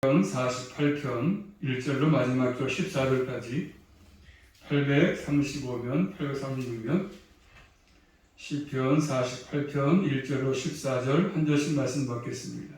48편 1절로 마지막 절 14절까지 835면 836면 시편 48편 1절로 14절 한 절씩 말씀 받겠습니다.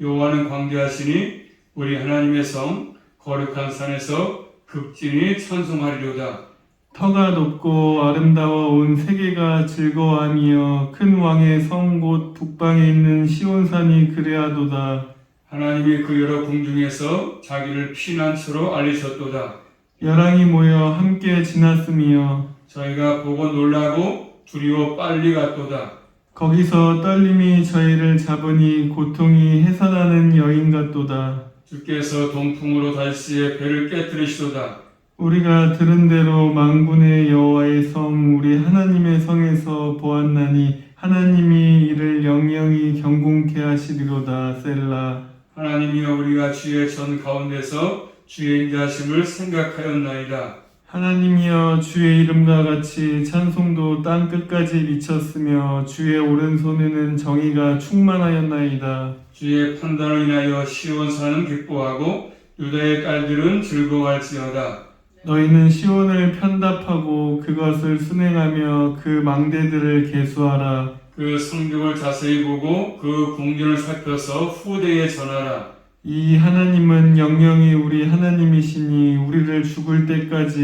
여호와는 광대하시니 우리 하나님의 성 거룩한 산에서 극진히 찬송하리로다. 터가 높고 아름다워 온 세계가 즐거워하며 큰 왕의 성 곧 북방에 있는 시온산이 그리하도다. 하나님이 그 여러 궁중에서 자기를 피난처로 알리셨도다. 열왕이 모여 함께 지났으며 저희가 보고 놀라고 두려워 빨리 갔도다. 거기서 떨림이 저희를 잡으니 고통이 해산하는 여인 같도다. 주께서 동풍으로 달시에 배를 깨뜨리시도다. 우리가 들은 대로 만군의 여호와의 성 우리 하나님의 성에서 보았나니 하나님이 이를 영영히 경공케 하시리로다. 셀라. 하나님이여 우리가 주의 전 가운데서 주의 인자하심을 생각하였나이다. 하나님이여 주의 이름과 같이 찬송도 땅 끝까지 미쳤으며 주의 오른손에는 정의가 충만하였나이다. 주의 판단을 인하여 시온산은 기뻐하고 유다의 딸들은 즐거워할지어다. 너희는 시온을 편답하고 그것을 순행하며 그 망대들을 계수하라. 그 성벽을 자세히 보고 그 궁전을 살펴서 후대에 전하라. 이 하나님은 영영이 우리 하나님이시니 우리를 죽을 때까지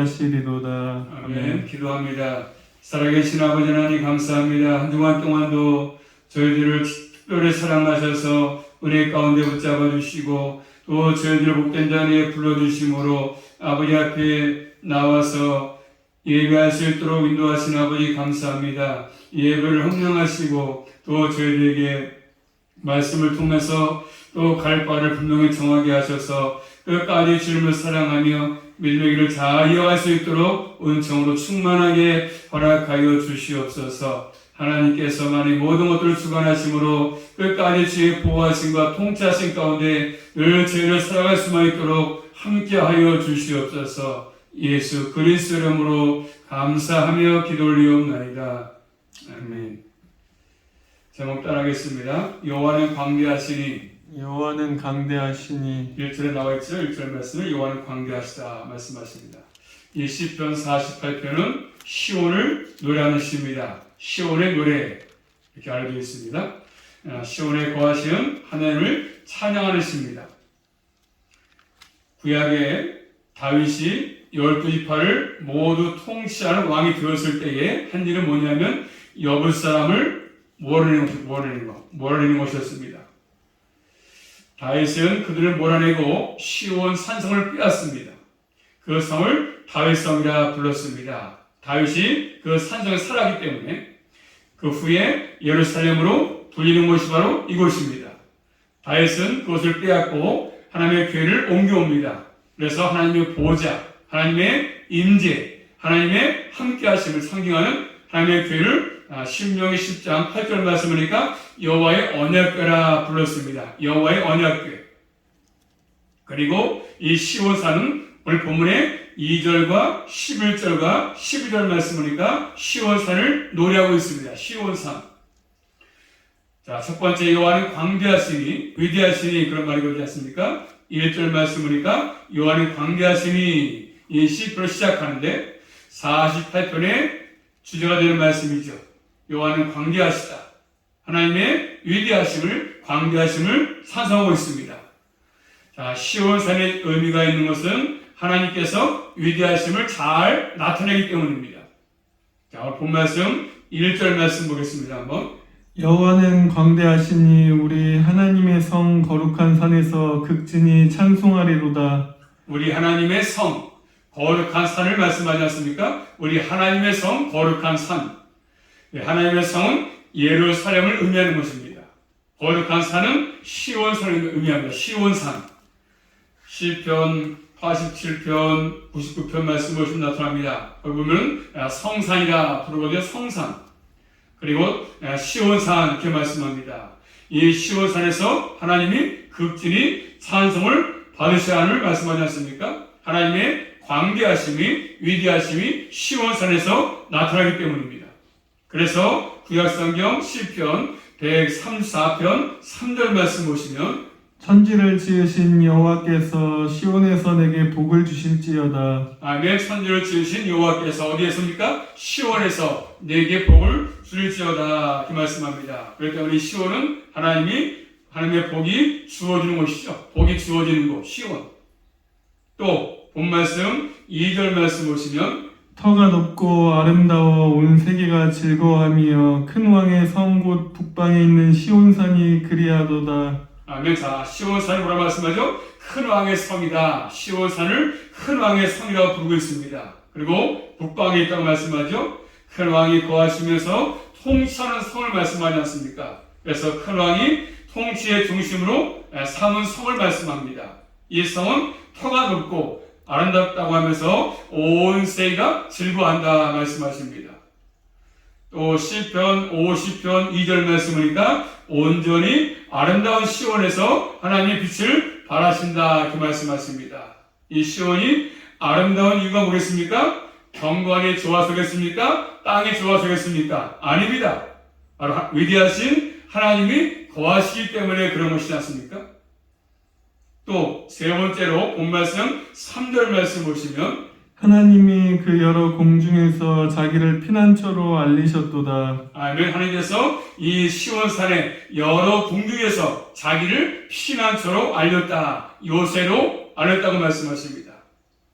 인도하시리로다. 아멘. 기도합니다. 살아계신 아버지 하나님 감사합니다. 한 주간 동안도 저희들을 특별히 사랑하셔서 은혜 가운데 붙잡아 주시고 또 저희들을 복된 자리에 불러주심으로 아버지 앞에 나와서 예배할 수 있도록 인도하신 아버지 감사합니다. 예배를 헌명하시고 또 저희들에게 말씀을 통해서 또 갈 바를 분명히 정하게 하셔서 끝까지 주님을 사랑하며 밀려기를 잘 이어갈 수 있도록 은총으로 충만하게 허락하여 주시옵소서. 하나님께서만이 모든 것들을 주관하심으로 끝까지 주의 보호하심과 통치하심 가운데 늘 저희를 살아갈 수만 있도록 함께하여 주시옵소서. 예수 그리스도 이름으로 감사하며 기도 올리옵나이다. 아멘. 제목 따라하겠습니다. 여호와는 광대하시니. 여호와는 강대하시니 1절에 나와있죠. 1절 말씀을 여호와는 광대하시다 말씀하십니다. 이 시편 48편은 시온을 노래하는 시입니다. 시온의 노래 이렇게 알려져 있습니다. 시온에 거하시는 하나님을 찬양하는 시입니다. 구약에 다윗이 12지파를 모두 통치하는 왕이 되었을 때에 한 일은 뭐냐면 여부 사람을 몰아내는 것이었습니다. 다윗은 그들을 몰아내고 시온 산성을 빼앗습니다. 그 성을 다윗성이라 불렀습니다. 다윗이 그 산성에 살았기 때문에 그 후에 예루살렘으로 돌리는 곳이 바로 이곳입니다. 다윗은 그것을 빼앗고 하나님의 교회를 옮겨옵니다. 그래서 하나님의 보좌, 하나님의 임재, 하나님의 함께하심을 상징하는 하나님의 교회를 신명기 10장 8절 말씀하니까 여호와의 언약궤라 불렀습니다. 여호와의 언약궤. 그리고 이 시온산은 오늘 본문에 2절과 11절과 12절 말씀하니까 시온산을 노래하고 있습니다. 시온산. 자, 첫 번째 여호와는 광대하시니 위대하시니 그런 말이 그러지 않습니까? 1절 말씀하니까 여호와는 광대하시니 이 시편을 시작하는데 48편의 주제가 되는 말씀이죠. 여호와는 광대하시다. 하나님의 위대하심을 광대하심을 찬송하고 있습니다. 자, 시온산의 의미가 있는 것은 하나님께서 위대하심을 잘 나타내기 때문입니다. 자, 오늘 본 말씀 1절 말씀 보겠습니다. 한번. 여호와는 광대하시니 우리 하나님의 성 거룩한 산에서 극진히 찬송하리로다. 우리 하나님의 성 거룩한 산을 말씀하지 않습니까? 우리 하나님의 성 거룩한 산. 하나님의 성은 예루살렘을 의미하는 것입니다. 거룩한 산은 시온산을 의미합니다. 시온산. 시편 87편, 99편 말씀 보시면 나타납니다. 거기 보면 성산이라 부르거든요. 성산. 그리고 시온산 이렇게 말씀합니다. 이 시온산에서 하나님이 극진히 찬송을 받으셔야 함을 말씀하지 않습니까? 하나님의 광대하심이 위대하심이 시온산에서 나타나기 때문입니다. 그래서 구약성경 시편 134편 3절 말씀 보시면 천지를 지으신 여호와께서 시온에서 내게 복을 주실지어다. 아멘. 천지를 지으신 여호와께서 어디에서입니까? 시온에서 내게 복을 주실지어다. 그 말씀합니다. 그렇기 때문에 시온은 하나님의 복이 주어지는 곳이죠. 복이 주어지는 곳, 시온. 또 본 말씀 2절 말씀 보시면 터가 높고 아름다워 온 세계가 즐거워하며 큰 왕의 성 곧 북방에 있는 시온산이 그리하도다. 아멘. 자, 시온산을 뭐라 말씀하죠? 큰 왕의 성이다. 시온산을 큰 왕의 성이라고 부르고 있습니다. 그리고 북방에 있다고 말씀하죠. 큰 왕이 거하시면서 통치하는 성을 말씀하지 않습니까? 그래서 큰 왕이 통치의 중심으로 삼은 성을 말씀합니다. 이 성은 터가 높고 아름답다고 하면서 온 세계가 즐거워한다 말씀하십니다. 또 시편 50편 2절 말씀이니까 온전히 아름다운 시온에서 하나님의 빛을 발하신다 이렇게 말씀하십니다. 이 시온이 아름다운 이유가 뭐겠습니까? 경관이 좋아서겠습니까? 땅이 좋아서겠습니까? 아닙니다. 바로 위대하신 하나님이 거하시기 때문에 그런 것이지 않습니까? 또 세 번째로 본 말씀 3절 말씀 보시면 하나님이 그 여러 공중에서 자기를 피난처로 알리셨도다. 아멘. 하나님께서 이 시온산의 여러 궁중에서 자기를 피난처로 알렸다. 요새로 알렸다고 말씀하십니다.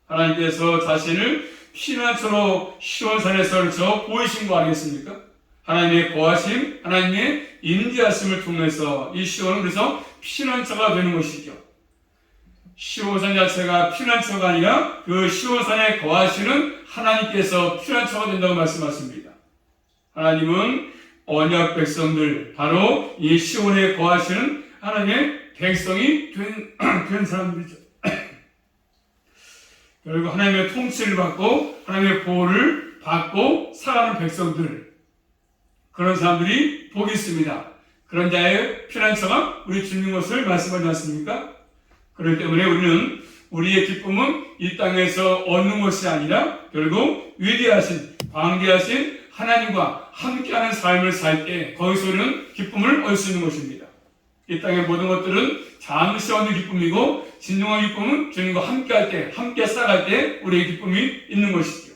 하나님께서 자신을 피난처로 시온산에서 보이신 거 아니겠습니까? 하나님의 거하심, 하나님의 임재하심을 통해서 이 시온은 그래서 피난처가 되는 것이죠. 시온산 자체가 피난처가 아니라 그 시온산에 거하시는 하나님께서 피난처가 된다고 말씀하십니다. 하나님은 언약 백성들, 바로 이 시온에 거하시는 하나님의 백성이 된 사람들이죠. 결국 하나님의 통치를 받고 하나님의 보호를 받고 살아가는 백성들, 그런 사람들이 복이 있습니다. 그런 자의 피난처가 우리 주님 것을 말씀하지 않습니까? 그렇기 때문에 우리는 우리의 기쁨은 이 땅에서 얻는 것이 아니라 결국 위대하신 광대하신 하나님과 함께하는 삶을 살 때 거기서 우리는 기쁨을 얻을 수 있는 것입니다. 이 땅의 모든 것들은 잠시 얻는 기쁨이고 진정한 기쁨은 주님과 함께할 때, 함께 살아갈 때 우리의 기쁨이 있는 것이죠.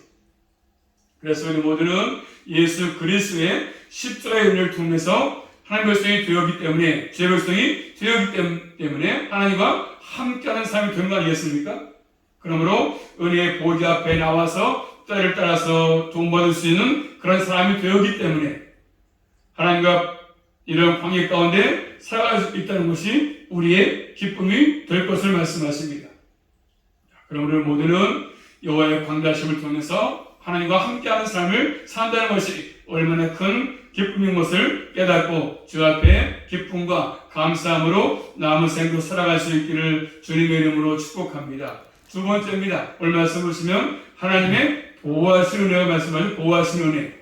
그래서 우리 모두는 예수 그리스도의 십자가의 은혜를 통해서 하나님 백성이 되었기 때문에, 제 백성이 되었기 때문에 하나님과 함께하는 삶이 된 거 아니겠습니까? 그러므로 은혜의 보좌 앞에 나와서 때를 따라서 도움받을 수 있는 그런 사람이 되었기 때문에 하나님과 이런 광야 가운데 살아갈 수 있다는 것이 우리의 기쁨이 될 것을 말씀하십니다. 그럼 우리 모두는 여호와의 광대하심을 통해서 하나님과 함께하는 삶을 산다는 것이 얼마나 큰 기쁨인 것을 깨닫고 주 앞에 기쁨과 감사함으로 남은 생도 살아갈 수 있기를 주님의 이름으로 축복합니다. 두 번째입니다. 오늘 말씀 보시면 하나님의 보호하신 은혜가 말씀하죠. 보호하신 은혜.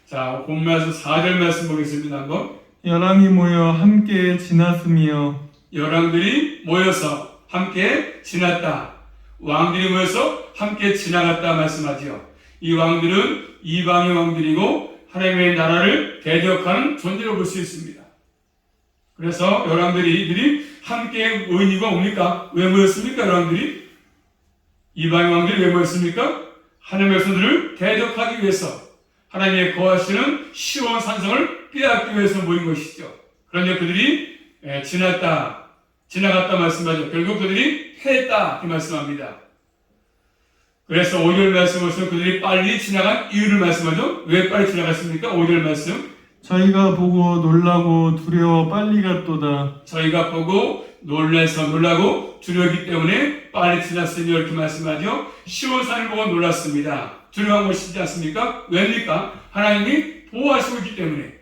자, 본 말씀 4절 말씀 보겠습니다. 한번. 열왕이 모여 함께 지났으며 열왕들이 모여서 함께 지났다. 왕들이 모여서 함께 지나갔다 말씀하지요. 이 왕들은 이방의 왕들이고 하나님의 나라를 대적하는 존재로 볼 수 있습니다. 그래서 열왕들이 함께 모인 이유가 뭡니까? 왜 모였습니까? 열왕들이? 이방의 왕들이 왜 모였습니까? 하나님의 백성들을 대적하기 위해서, 하나님의 거하시는 시온 산성을 빼앗기 위해서 모인 것이죠. 그런데 그들이 지나갔다 말씀하죠. 결국 그들이 패했다 이 말씀합니다. 그래서 5절 말씀을 보시면 그들이 빨리 지나간 이유를 말씀하죠. 왜 빨리 지나갔습니까? 5절 말씀. 저희가 보고 놀라고 두려워 빨리 갔도다. 저희가 보고 놀라고 두려웠기 때문에 빨리 지났으니 이렇게 말씀하죠. 시온산을 보고 놀랐습니다. 두려운 것이지 않습니까? 왜입니까? 하나님이 보호하시고 있기 때문에.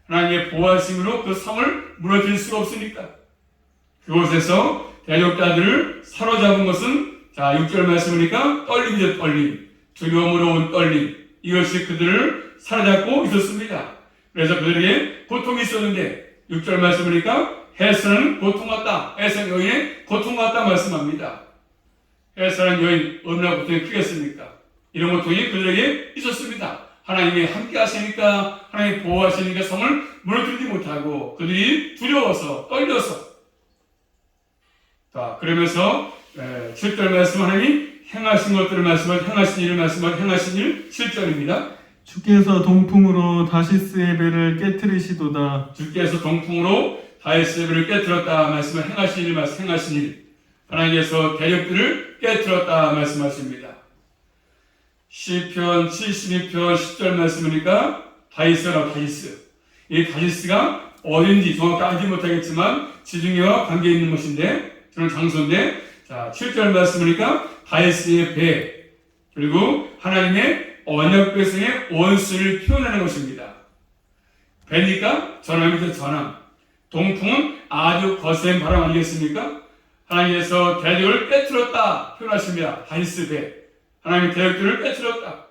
하나님의 보호하심으로 그 성을 무너뜨릴 수가 없으니까. 그곳에서 대적자들을 사로잡은 것은, 자, 6절 말씀이니까 떨림이죠, 떨림. 두려움으로 온 떨림. 이것이 그들을 사로잡고 있었습니다. 그래서 그들에게 고통이 있었는데 6절 말씀이니까 해서는 고통 같다. 해서 여인의 고통 같다 말씀합니다. 해서는 여인 얼마나 고통이 크겠습니까? 이런 고통이 그들에게 있었습니다. 하나님이 함께 하시니까, 하나님이 보호하시니까 성을 무너뜨리지 못하고 그들이 두려워서 떨려서 자, 그러면서 7절 말씀 하나님이 행하신 것들을 말씀하고 행하신 일을 말씀하고 행하신 일 7절입니다. 주께서 동풍으로 다시스의 배를 깨뜨리시도다. 주께서 동풍으로 다윗의 배를 깨뜨렸다 말씀을 행하신 일 말씀 행하신 일 하나님께서 대적들을 깨뜨렸다 말씀하십니다. 시편 72편 10절 말씀이니까 다윗이라 다윗. 이 다윗가 어딘지 정확히 알지 못하겠지만 지중해와 관계 있는 것인데 저는 장소인데 자 7절 말씀이니까 다윗의 배 그리고 하나님의 언약 백성의 원수를 표현하는 것입니다. 배니까 전함이죠 전함. 동풍은 아주 거센 바람 아니겠습니까? 하나님께서 대적을 깨뜨렸다 표현하십니다. 다윗의 배. 하나님의 대적들을 깨뜨렸다.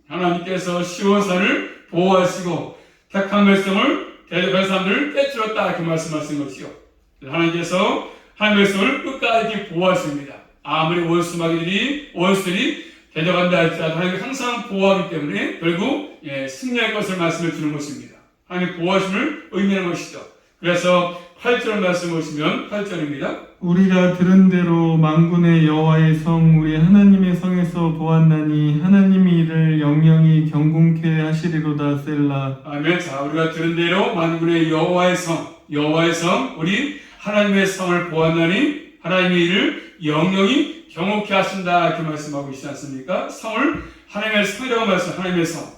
하나님께서 시온산을 보호하시고 택한 백성을 대적한 사람들을 깨뜨렸다 이렇게 말씀하신 것이요. 하나님께서 하나님의 백성을 끝까지 보호하십니다. 아무리 원수들이 대적한다 할지라도 하나님이 항상 보호하기 때문에 결국 승리할 것을 말씀해 주는 것입니다. 하나님 보호하심을 의미하는 것이죠. 그래서 8절 말씀 보시면 8절입니다. 우리가 들은 대로 만군의 여호와의 성 우리 하나님의 성에서 보았나니 하나님이 이를 영영히 경궁케 하시리로다 셀라. 아멘. 자, 우리가 들은 대로 만군의 여호와의 성 우리 하나님의 성을 보았나니 하나님이 이를 영영히 경옥케 하신다 이렇게 말씀하고 있지 않습니까? 성을 하나님의 성이라고 하나님의 성.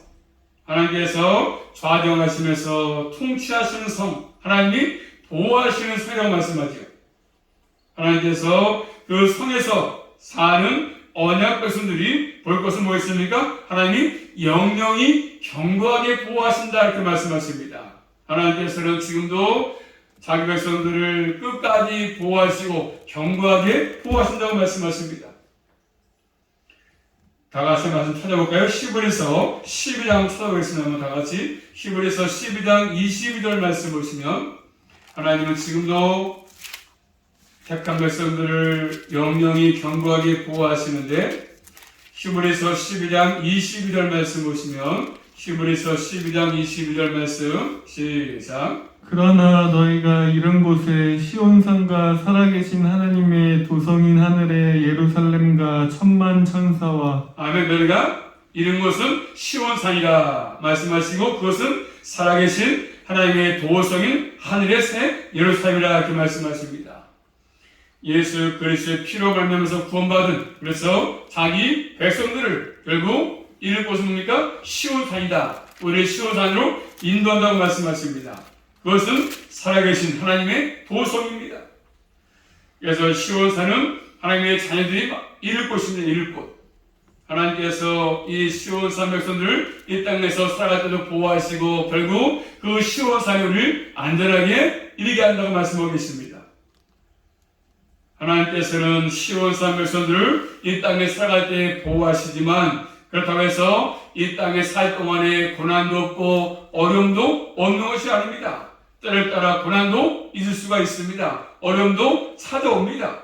하나님께서 좌정하시면서 통치하시는 성, 하나님이 보호하시는 성이라고 말씀하죠. 하나님께서 그 성에서 사는 언약 백성들이 볼 것은 뭐였습니까? 하나님이 영영히 견고하게 보호하신다 이렇게 말씀하십니다. 하나님께서는 지금도 자기 백성들을 끝까지 보호하시고 견고하게 보호하신다고 말씀하십니다. 다 같이 말씀 찾아볼까요? 히브리서 12장 찾아보겠습니다. 다 같이 히브리서 12장 22절 말씀 보시면 하나님은 지금도 택한 백성들을 영영히 견고하게 보호하시는데 히브리서 12장 22절 말씀 보시면 히브리서 12장 22절 말씀 시작. 그러나 너희가 이른 곳에 시온산과 살아계신 하나님의 도성인 하늘의 예루살렘과 천만 천사와 아멘. 너희가 이른 곳은 시온산이라 말씀하시고 그것은 살아계신 하나님의 도성인 하늘의 새 예루살렘이라 이렇게 말씀하십니다. 예수 그리스도의 피로 말미암아서 구원받은 그래서 자기 백성들을 결국 이를 곳은 뭡니까? 시온산이다. 우리를 시온산으로 인도한다고 말씀하십니다. 그것은 살아계신 하나님의 도성입니다. 그래서 시온산은 하나님의 자녀들이 이를 곳입니다. 이를 곳. 하나님께서 이 시온산 백성들을 이 땅에서 살아갈 때도 보호하시고 결국 그 시온산이 우리를 안전하게 이르게 한다고 말씀하고 계십니다. 하나님께서는 시온산 백성들을 이 땅에 살아갈 때 보호하시지만 그렇다고 해서 이 땅에 살 동안에 고난도 없고 어려움도 없는 것이 아닙니다. 때를 따라 고난도 있을 수가 있습니다. 어려움도 찾아옵니다.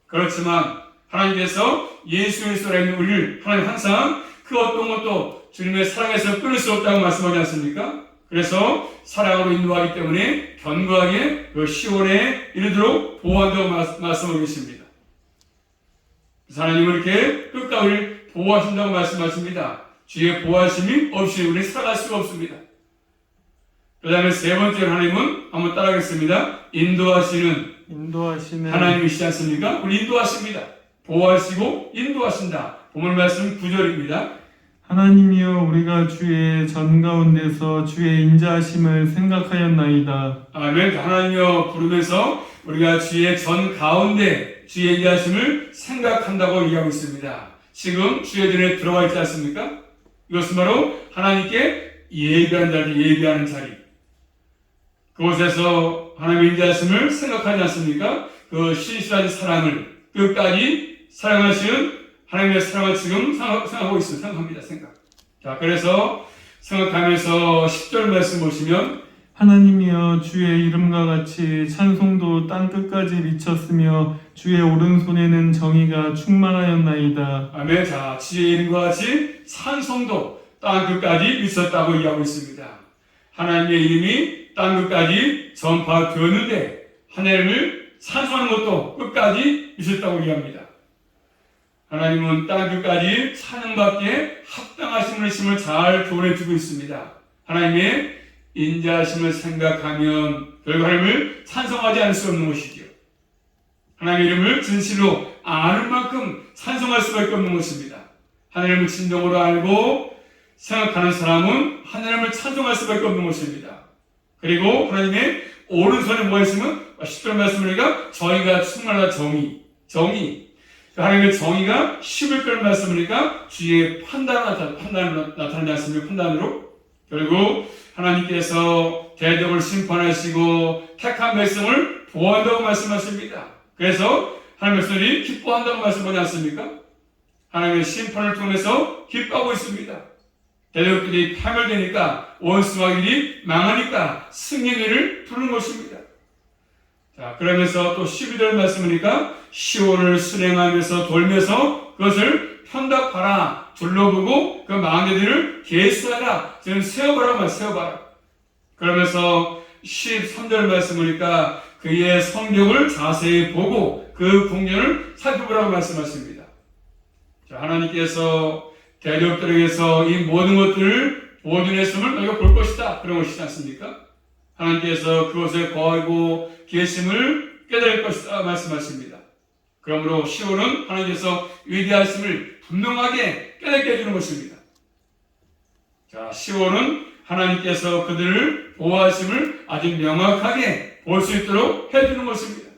그렇지만 하나님께서 예수 그리스도로 있는 우리를 하나님 항상 그 어떤 것도 주님의 사랑에서 끊을 수 없다고 말씀하지 않습니까? 그래서 사랑으로 인도하기 때문에 견고하게 그 시온에 이르도록 보호한다고 말씀하고 계십니다. 하나님은 이렇게 끝까지 우리를 보호하신다고 말씀하십니다. 주의 보호하심이 없이 우리는 살아갈 수가 없습니다. 그 다음에 세 번째로 하나님은 한번 따라하겠습니다. 인도하시는 하나님이시지 않습니까? 우리 인도하십니다. 보호하시고 인도하신다. 본문 말씀 9절입니다. 하나님이여 우리가 주의 전 가운데서 주의 인자하심을 생각하였나이다. 아멘. 하나님이여 부르면서 우리가 주의 전 가운데 주의 인자하심을 생각한다고 얘기하고 있습니다. 지금 주의 전에 들어와 있지 않습니까? 이것은 바로 하나님께 예비하는 자리. 그곳에서 하나님의 인자하심을 생각하지 않습니까? 그 신실한 사랑을 끝까지 사랑하시는 하나님의 사랑을 지금 생각하고 있어요. 생각합니다. 자, 그래서 생각하면서 10절 말씀 보시면 하나님이여 주의 이름과 같이 찬송도 땅 끝까지 미쳤으며 주의 오른손에는 정의가 충만하였나이다. 아멘. 자, 주의 이름과 같이 찬송도 땅 끝까지 미쳤다고 얘기하고 있습니다. 하나님의 이름이 땅 끝까지 전파되었는데 하나님을 찬송하는 것도 끝까지 있었다고 이야기합니다. 하나님은 땅 끝까지 찬양받기에 합당하신 심을 잘 교훈해주고 있습니다. 하나님의 인자하심을 생각하면 결국 하나님을 찬송하지 않을 수 없는 것이죠. 하나님의 이름을 진실로 아는 만큼 찬송할 수밖에 없는 것입니다. 하나님을 진정으로 알고 생각하는 사람은 하나님을 찬송할 수밖에 없는 것입니다. 그리고 하나님의 오른손에 뭐가 있으면 10절 말씀이니까 저희가 충만하다 정의 하나님의 정의가 11절 말씀이니까 주의 판단 나타나지 않습니까? 판단으로 결국 하나님께서 대적을 심판하시고 택한 백성을 보호한다고 말씀하십니다. 그래서 하나님의 백성이 기뻐한다고 말씀하지 않습니까? 하나님의 심판을 통해서 기뻐하고 있습니다. 대적들이 파멸되니까 원수마귀들이 망하니까 승리를 부르는 것입니다. 자, 그러면서 또 12절 말씀이니까 시온을 순행하면서 돌면서 그것을 편답하라, 둘러보고 그 망대들을 계수하라, 지금 세워봐라. 그러면서 13절 말씀이니까 그의 성경을 자세히 보고 그 궁전을 살펴보라고 말씀하십니다. 자, 하나님께서 대적들에게서 이 모든 것들을 보존했음을 너희가 볼 것이다. 그런 것이지 않습니까? 하나님께서 그것에 거하고 계심을 깨달을 것이다 말씀하십니다. 그러므로 시온은 하나님께서 위대하심을 분명하게 깨닫게 해주는 것입니다. 자, 시온은 하나님께서 그들을 보호하심을 아주 명확하게 볼 수 있도록 해주는 것입니다.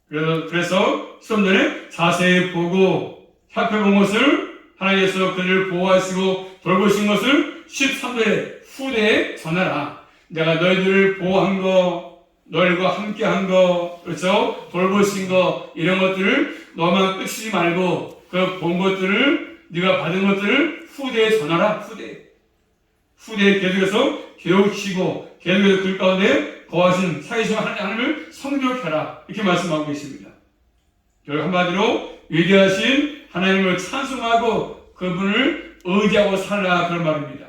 그래서 좀 전에 자세히 보고 살펴본 것을 하나님께서 그들을 보호하시고 돌보신 것을 13절에 후대에 전하라. 내가 너희들을 보호한 거, 너희들과 함께한 거, 그렇죠? 돌보신 거, 이런 것들을 너만 끝이지 말고 그 본 것들을, 네가 받은 것들을 후대에 전하라. 후대에 계속해서 교육시고 계속해서 그 가운데 거하신 살아계신 하나님을 성교하라. 이렇게 말씀하고 계십니다. 결국 한마디로 위대하신 하나님을 찬송하고 그분을 의지하고 살라, 그런 말입니다.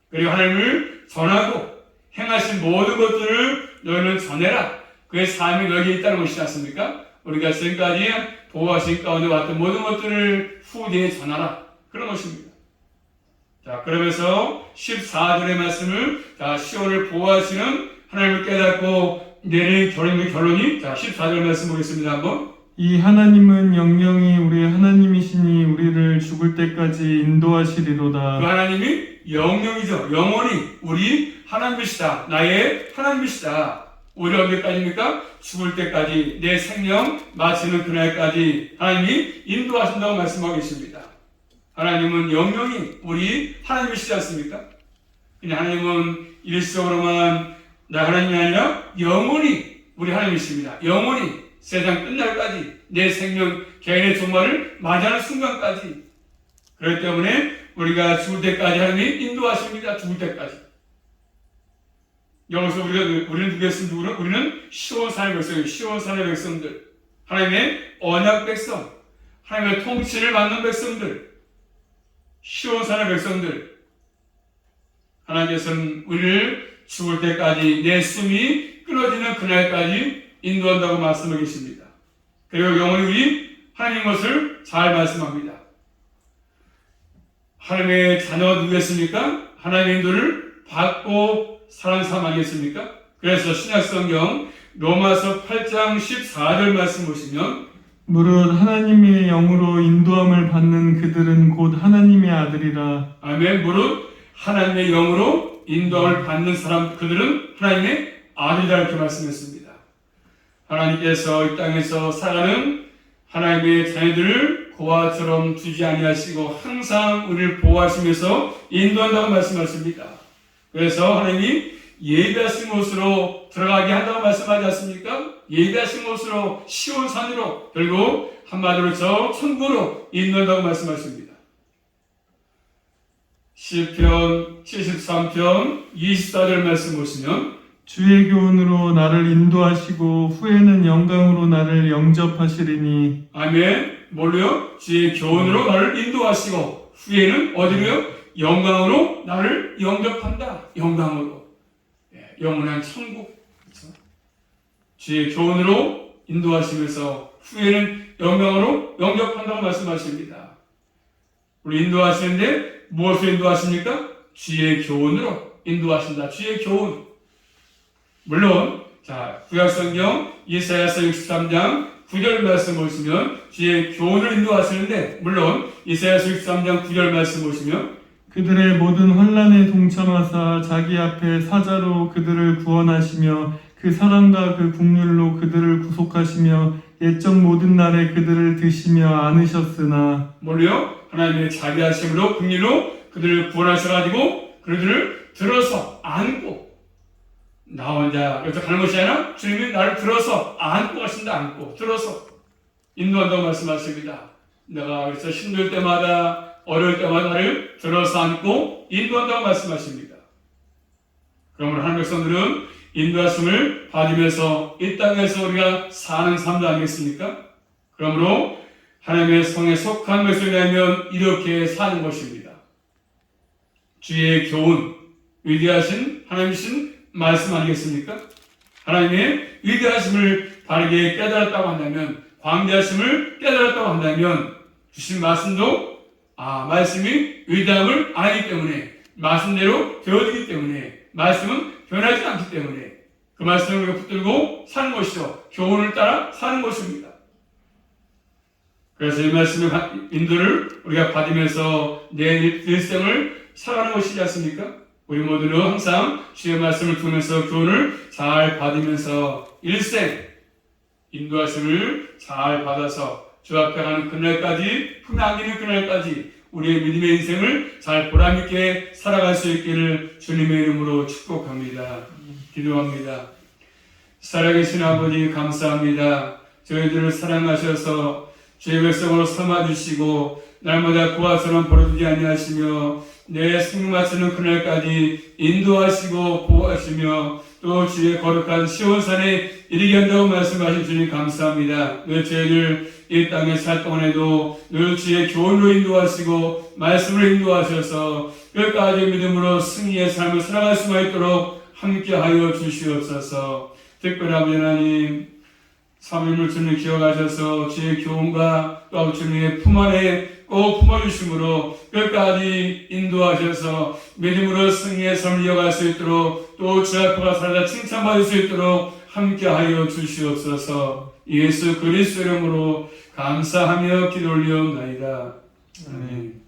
그리고 하나님을 전하고 행하신 모든 것들을 너희는 전해라. 그의 삶이 너희에게 있다는 것이지 않습니까? 우리가 지금까지 보호하신 가운데 왔던 모든 것들을 후대에 전하라. 그런 것입니다. 자, 그러면서 14절의 말씀을, 자, 시온을 보호하시는 하나님을 깨닫고 내린 결론이, 자, 14절 말씀 보겠습니다. 한번. 이 하나님은 영영이 우리의 하나님이시니 우리를 죽을 때까지 인도하시리로다. 그 하나님이 영영이죠. 영원히 우리 하나님이시다. 나의 하나님이시다. 우리 언제까지입니까? 죽을 때까지, 내 생명 마치는 그날까지 하나님이 인도하신다고 말씀하고 계십니다. 하나님은 영영이 우리 하나님이시지 않습니까? 그냥 하나님은 일시적으로만 나 하나님이 아니라 영원히 우리 하나님이십니다. 영원히 세상 끝날까지, 내 생명 개인의 종말을 맞이하는 순간까지. 그렇기 때문에 우리가 죽을 때까지 하나님이 인도하십니다. 죽을 때까지. 여기서 우리는 누구였습니까? 우리는 시온산의 백성이에요. 시온산의 백성들. 하나님의 언약 백성. 하나님의 통치를 받는 백성들. 시온산의 백성들. 하나님께서는 우리를 죽을 때까지, 내 숨이 끊어지는 그날까지 인도한다고 말씀하고 계십니다. 그리고 영원히 우리 하나님 것을 잘 말씀합니다. 하나님의 자녀가 누구겠습니까? 하나님의 인도를 받고 사는 사람 아니겠습니까? 그래서 신약성경 로마서 8장 14절 말씀 보시면 무릇 하나님의 영으로 인도함을 받는 그들은 곧 하나님의 아들이라. 아멘. 무릇 하나님의 영으로 인도함을 받는 사람, 그들은 하나님의 아들이라 이렇게 말씀했습니다. 하나님께서 이 땅에서 살아가는 하나님의 자녀들을 고아처럼 두지 아니하시고 항상 우리를 보호하시면서 인도한다고 말씀하십니다. 그래서 하나님이 예비하신 곳으로 들어가게 한다고 말씀하지 않습니까? 예비하신 곳으로, 시온산으로, 결국 한마디로 저 천국으로 인도한다고 말씀하십니다. 시편 73편 24절 말씀 보시면 주의 교훈으로 나를 인도하시고 후에는 영광으로 나를 영접하시리니. 아멘. 뭘로요? 주의 교훈으로 나를 인도하시고 후에는 어디로요? 영광으로 나를 영접한다. 영광으로. 영원한 천국. 그렇죠? 주의 교훈으로 인도하시면서 후에는 영광으로 영접한다고 말씀하십니다. 우리 인도하시는데 무엇을 인도하십니까? 주의 교훈으로 인도하신다. 주의 교훈. 물론 구약성경 이사야서 63장 9절 말씀 보시면 주의 교훈을 인도하시는데, 물론 이사야서 63장 9절 말씀 보시면 그들의 모든 환난에 동참하사 자기 앞에 사자로 그들을 구원하시며 그 사랑과 그 긍휼로 그들을 구속하시며 옛적 모든 날에 그들을 드시며 안으셨으나, 뭘로요? 하나님의 자비하심으로 긍휼로 그들을 구원하셔가지고 그들을 들어서 안고, 나 혼자 여기서 가는 것이 아니라 주님이 나를 들어서 안고 가신다. 안고 들어서 인도한다고 말씀하십니다. 내가 그래서 힘들 때마다 어려울 때마다 나를 들어서 안고 인도한다고 말씀하십니다. 그러므로 하나님의 백성들은 인도하심을 받으면서 이 땅에서 우리가 사는 삶도 아니겠습니까? 그러므로 하나님의 성에 속한 백성이라면 이렇게 사는 것입니다. 주의 교훈, 위대하신 하나님이신 말씀 아니겠습니까? 하나님의 위대하심을 바르게 깨달았다고 한다면, 광대하심을 깨달았다고 한다면 주신 말씀도 말씀이 위대함을 알기 때문에, 말씀대로 되어지기 때문에, 말씀은 변하지 않기 때문에 그 말씀을 우리가 붙들고 사는 것이죠. 교훈을 따라 사는 것입니다. 그래서 이 말씀의 인도를 우리가 받으면서 내 일생을 살아가는 것이지 않습니까? 우리 모두는 항상 주의 말씀을 통해서 교훈을 잘 받으면서 일생 인도하심을 잘 받아서 주 앞에 가는 그날까지, 품에 안기는 그날까지 우리의 믿음의 인생을 잘 보람있게 살아갈 수 있기를 주님의 이름으로 축복합니다. 기도합니다. 살아계신 아버지 감사합니다. 저희들을 사랑하셔서 주의 백성으로 삼아주시고 날마다 그와처럼 버려두지 아니하시며 내 생명 마치는 그날까지 인도하시고 보호하시며 또 주의 거룩한 시온산에 이르게 한다고 말씀하신 주님 감사합니다. 늘 저희를 이 땅에 살 동안에도 늘 주의 교훈으로 인도하시고 말씀으로 인도하셔서 끝까지 믿음으로 승리의 삶을 살아갈 수가 있도록 함께하여 주시옵소서. 특별히 아버지 하나님, 삼위일물 주님 기억하셔서 주의 교훈과 또 주님의 품 안에 꼭 품어주심으로 끝까지 인도하셔서 믿음으로 승리의 삶을 이어갈 수 있도록 또 주 앞에 살다 칭찬받을 수 있도록 함께하여 주시옵소서. 예수 그리스도 이름으로 감사하며 기도 올리옵나이다. 아멘.